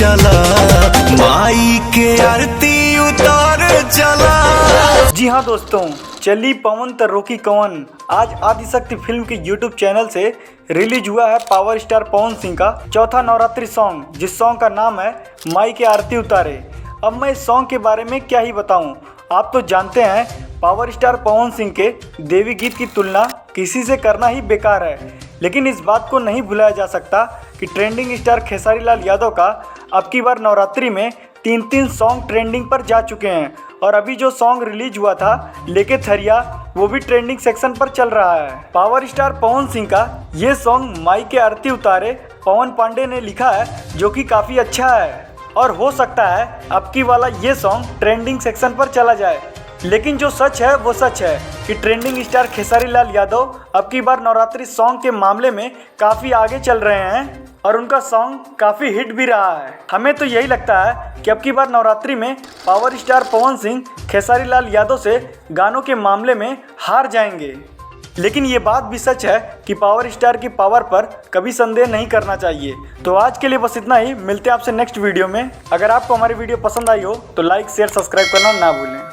चला, माई के आरती उतार चला। जी हाँ दोस्तों, चली पवन त रोकी कवन आज आदिशक्ति फिल्म के YouTube चैनल से रिलीज हुआ है पावर स्टार पवन सिंह का चौथा नवरात्रि सॉन्ग, जिस सॉन्ग का नाम है माई के आरती उतारे। अब मैं इस सॉन्ग के बारे में क्या ही बताऊं, आप तो जानते हैं पावर स्टार पवन सिंह के देवी गीत की तुलना किसी से करना ही बेकार है। लेकिन इस बात को नहीं भुलाया जा सकता कि ट्रेंडिंग स्टार खेसारी लाल यादव का अब की बार नवरात्रि में 3 सॉन्ग ट्रेंडिंग पर जा चुके हैं। और अभी जो सॉन्ग रिलीज हुआ था लेके थरिया, वो भी ट्रेंडिंग सेक्शन पर चल रहा है। पावर स्टार पवन सिंह का ये सॉन्ग माई के आरती उतारे पवन पांडे ने लिखा है, जो कि काफ़ी अच्छा है और हो सकता है अब की वाला ये सॉन्ग ट्रेंडिंग सेक्शन पर चला जाए। लेकिन जो सच है वो सच है कि ट्रेंडिंग स्टार खेसारी लाल यादव अब की बार नवरात्रि सॉन्ग के मामले में काफ़ी आगे चल रहे हैं और उनका सॉन्ग काफ़ी हिट भी रहा है। हमें तो यही लगता है कि अब की बार नवरात्रि में पावर स्टार पवन सिंह खेसारी लाल यादव से गानों के मामले में हार जाएंगे। लेकिन ये बात भी सच है कि पावर स्टार की पावर पर कभी संदेह नहीं करना चाहिए। तो आज के लिए बस इतना ही, मिलते हैं आपसे नेक्स्ट वीडियो में। अगर आपको हमारी वीडियो पसंद आई हो तो लाइक शेयर सब्सक्राइब करना ना भूलें।